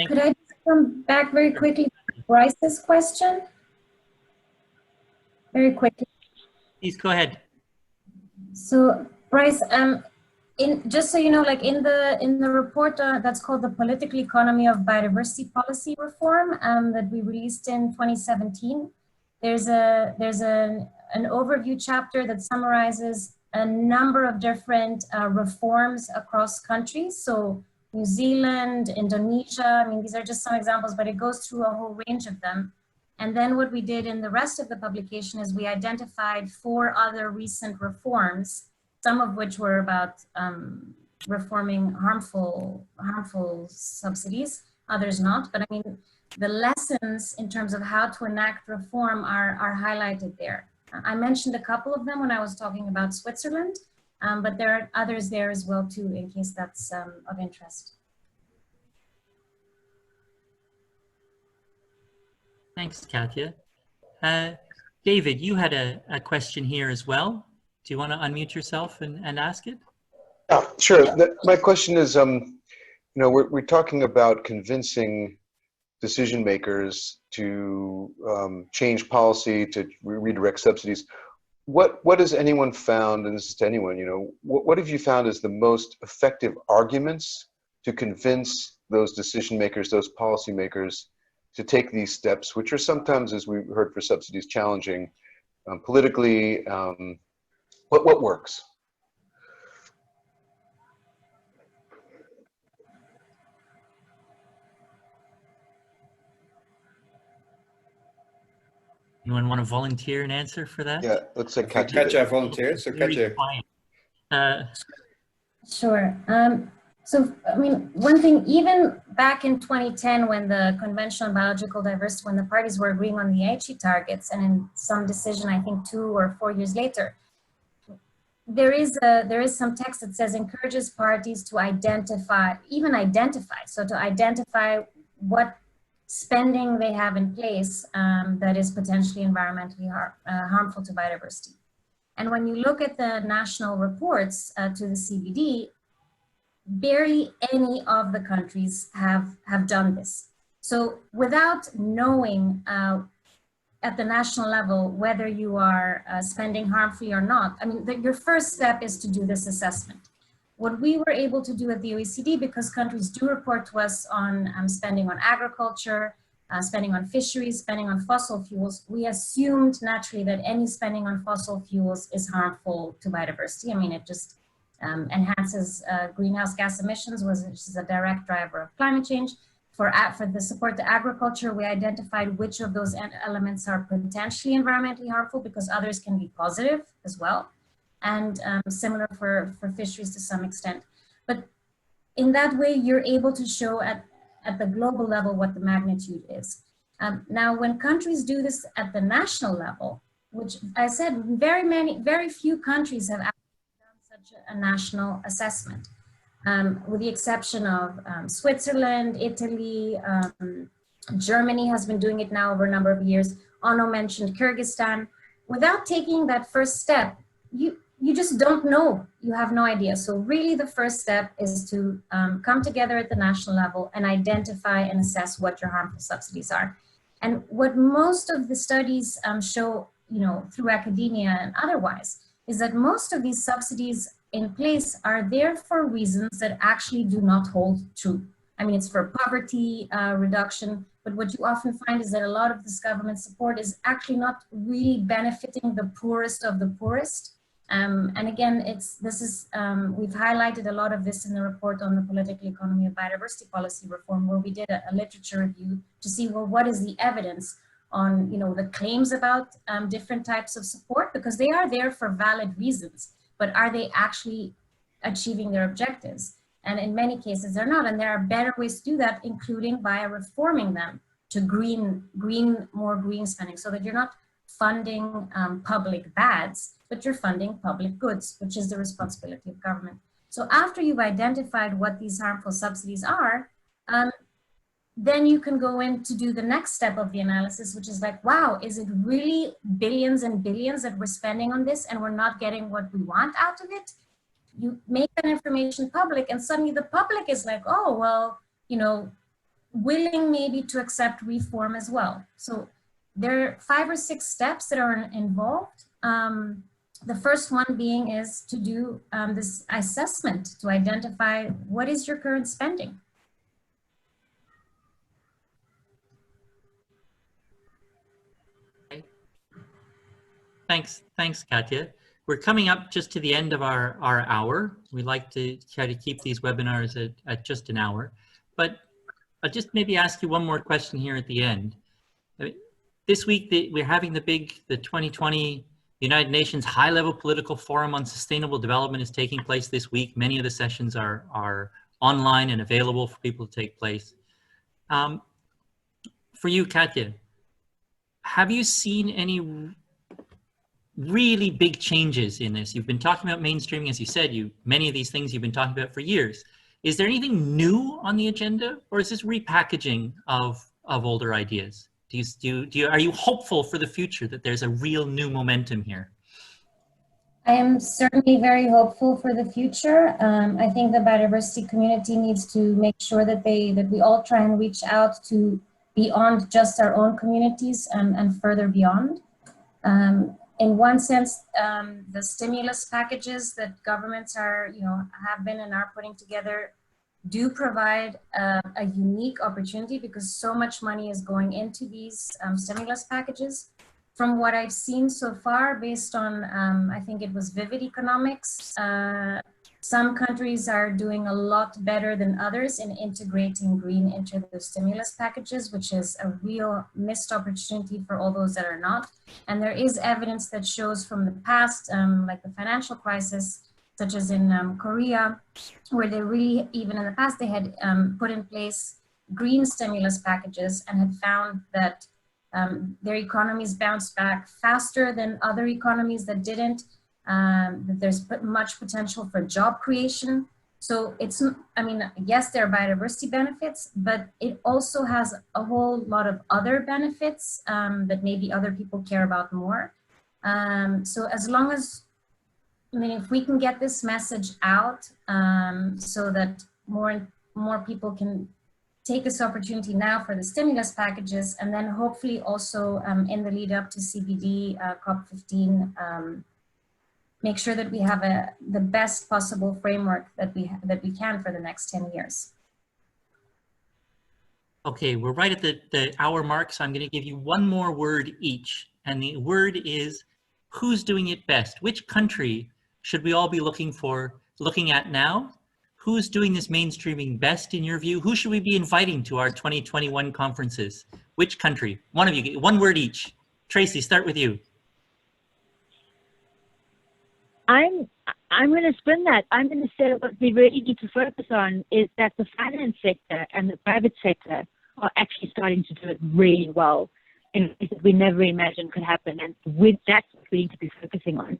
S5: Could I just come back very quickly to Bryce's question? Very quickly.
S2: Please go ahead.
S5: So Bryce, just so you know, like in the report that's called the Political Economy of Biodiversity Policy Reform that we released in 2017, there's an overview chapter that summarizes a number of different reforms across countries. So New Zealand, Indonesia, I mean, these are just some examples, but it goes through a whole range of them. And then what we did in the rest of the publication is we identified 4 other recent reforms, some of which were about reforming harmful subsidies, others not. But I mean, the lessons in terms of how to enact reform are highlighted there. I mentioned a couple of them when I was talking about Switzerland, but there are others there as well too, in case that's of interest.
S2: Thanks, Katja. David, you had a question here as well. Do you want to unmute yourself and ask it?
S1: Yeah, sure. My question is, you know, we're talking about convincing decision makers to change policy, to redirect subsidies. What has anyone found, and this is to anyone, you know, what have you found as the most effective arguments to convince those decision makers, those policy makers, to take these steps, which are sometimes, as we heard for subsidies, challenging politically? What works?
S2: Anyone want to volunteer an answer for that?
S1: Yeah, looks like
S4: Katja volunteered, so Katja.
S5: Sure. So, I mean, one thing, even back in 2010, when the Convention on Biological Diversity, when the parties were agreeing on the Aichi targets, and in some decision, I think 2 or 4 years later, there is some text that says encourages parties to identify, so to identify what spending they have in place that is potentially environmentally harmful to biodiversity. And when you look at the national reports to the CBD, barely any of the countries have done this. So without knowing at the national level whether you are spending harmfully or not, I mean, your first step is to do this assessment. What we were able to do at the OECD, because countries do report to us on spending on agriculture, spending on fisheries, spending on fossil fuels, we assumed naturally that any spending on fossil fuels is harmful to biodiversity. I mean, it just enhances greenhouse gas emissions, which is a direct driver of climate change. For the support to agriculture, we identified which of those elements are potentially environmentally harmful, because others can be positive as well. And similar for fisheries to some extent. But in that way, you're able to show at the global level what the magnitude is. Now, when countries do this at the national level, which I said, very few countries have actually done such a national assessment, with the exception of Switzerland, Italy, Germany has been doing it now over a number of years. Onno mentioned Kyrgyzstan. Without taking that first step, you just don't know, you have no idea. So really the first step is to come together at the national level and identify and assess what your harmful subsidies are. And what most of the studies show, you know, through academia and otherwise, is that most of these subsidies in place are there for reasons that actually do not hold true. I mean, it's for poverty reduction, but what you often find is that a lot of this government support is actually not really benefiting the poorest of the poorest. And again, we've highlighted a lot of this in the report on the political economy of biodiversity policy reform, where we did a literature review to see, well, what is the evidence on, the claims about different types of support, because they are there for valid reasons, but are they actually achieving their objectives? And in many cases, they're not. And there are better ways to do that, including by reforming them to more green spending, so that you're not funding public bads, but you're funding public goods, which is the responsibility of government. So after you've identified what these harmful subsidies are, then you can go in to do the next step of the analysis, which is like, wow, is it really billions and billions that we're spending on this and we're not getting what we want out of it? You make that information public, and suddenly the public is like, oh, well, willing maybe to accept reform as well. So there are 5 or 6 steps that are involved. The first one being is to do this assessment to identify what is your current spending.
S2: Thanks, Katya. We're coming up just to the end of our hour. We like to try to keep these webinars at just an hour, but I'll just maybe ask you one more question here at the end. This week, we're having the 2020 United Nations High-Level Political Forum on Sustainable Development is taking place this week. Many of the sessions are online and available for people to take place. For you, Katya, have you seen any really big changes in this? You've been talking about mainstreaming, as you said, many of these things you've been talking about for years. Is there anything new on the agenda, or is this repackaging of older ideas? Are you hopeful for the future that there's a real new momentum here?
S5: I am certainly very hopeful for the future. I think the biodiversity community needs to make sure that we all try and reach out to beyond just our own communities and further beyond. In one sense, the stimulus packages that governments have been and are putting together do provide a unique opportunity, because so much money is going into these stimulus packages. From what I've seen so far, based on, I think it was Vivid Economics, some countries are doing a lot better than others in integrating green into the stimulus packages, which is a real missed opportunity for all those that are not. And there is evidence that shows from the past, like the financial crisis, such as in Korea, where they really, even in the past, they had put in place green stimulus packages and had found that their economies bounced back faster than other economies that didn't. That there's much potential for job creation. So it's, yes, there are biodiversity benefits, but it also has a whole lot of other benefits that maybe other people care about more. So as long as, if we can get this message out so that more people can take this opportunity now for the stimulus packages, and then hopefully also in the lead up to CBD COP15, make sure that we have the best possible framework that we can for the next 10 years.
S2: Okay, we're right at the hour mark, so I'm going to give you one more word each, and the word is who's doing it best? Which country should we all be looking at now? Who's doing this mainstreaming best in your view? Who should we be inviting to our 2021 conferences? Which country? One of you, one word each. Tracy, start with you.
S3: I'm going to spin that. I'm going to say what we really need to focus on is that the finance sector and the private sector are actually starting to do it really well in ways that we never imagined could happen. And that's what we need to be focusing on.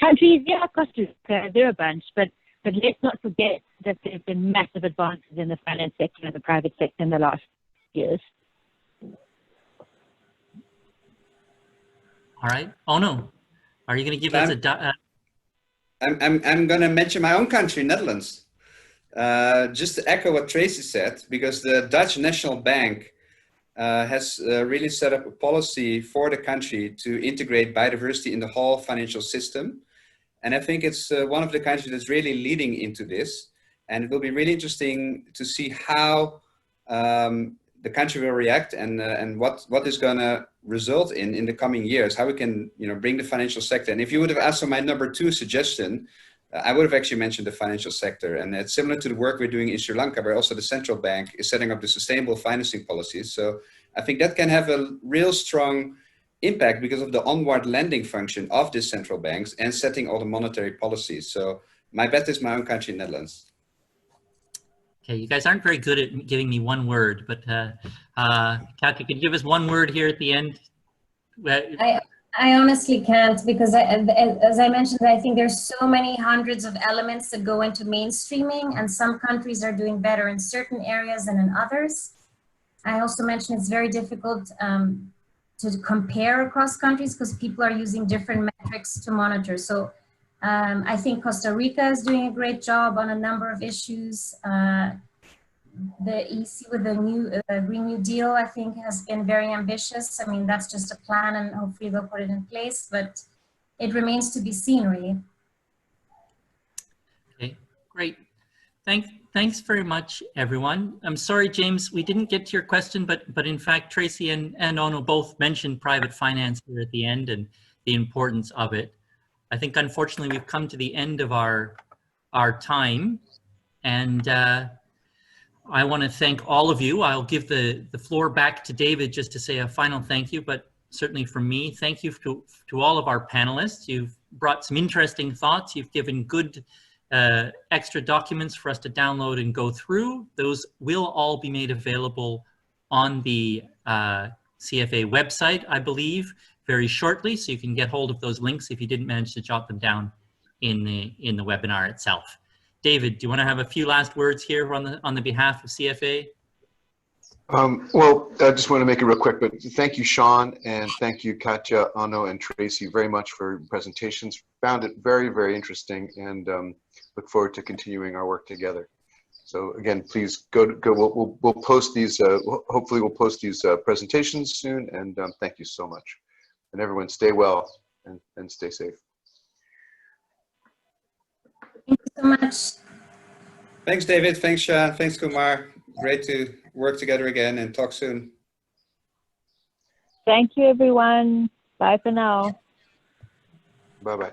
S3: Countries, yeah, Costa Rica, they're a bunch, but let's not forget that there have been massive advances in the finance sector and the private sector in the last years.
S2: All right. Oh no. Are you going to give us a...
S4: I'm going to mention my own country, Netherlands. Just to echo what Tracy said, because the Dutch National Bank has really set up a policy for the country to integrate biodiversity in the whole financial system. And I think it's one of the countries that's really leading into this. And it will be really interesting to see how the country will react and what is going to result in the coming years, how we can, you know, bring the financial sector. And if you would have asked for my number 2 suggestion, I would have actually mentioned the financial sector. And it's similar to the work we're doing in Sri Lanka, where also the central bank is setting up the sustainable financing policies. So I think that can have a real strong impact because of the onward lending function of the central banks and setting all the monetary policies. So my bet is my own country, Netherlands.
S2: Okay, you guys aren't very good at giving me one word, but Katja, could you give us one word here at the end?
S5: I honestly can't, because as I mentioned, I think there's so many hundreds of elements that go into mainstreaming, and some countries are doing better in certain areas than in others. I also mentioned it's very difficult to compare across countries because people are using different metrics to monitor. So I think Costa Rica is doing a great job on a number of issues. The EC with the new Green New Deal, I think, has been very ambitious. I mean, that's just a plan and hopefully they'll put it in place, but it remains to be seen, really.
S2: Okay, great. Thanks very much, everyone. I'm sorry, James, we didn't get to your question, but in fact, Tracy and Ono both mentioned private finance here at the end and the importance of it. I think, unfortunately, we've come to the end of our time, and I want to thank all of you. I'll give the floor back to David just to say a final thank you, but certainly from me, thank you to all of our panelists. You've brought some interesting thoughts. You've given good extra documents for us to download and go through. Those will all be made available on the CFA website, I believe, very shortly, so you can get hold of those links if you didn't manage to jot them down in the webinar itself. David, do you want to have a few last words here on the behalf of CFA?
S1: Well, I just want to make it real quick, but thank you, Sean, and thank you, Katja, Ono, and Tracy very much for presentations. Found it very, very interesting, and look forward to continuing our work together. So again, please go. We'll post these. Hopefully, we'll post these presentations soon. And thank you so much. And everyone, stay well and stay safe.
S5: Thank you so much.
S4: Thanks, David. Thanks, Sean. Thanks, Kumar. Great to work together again and talk soon.
S3: Thank you, everyone. Bye for now.
S1: Bye-bye.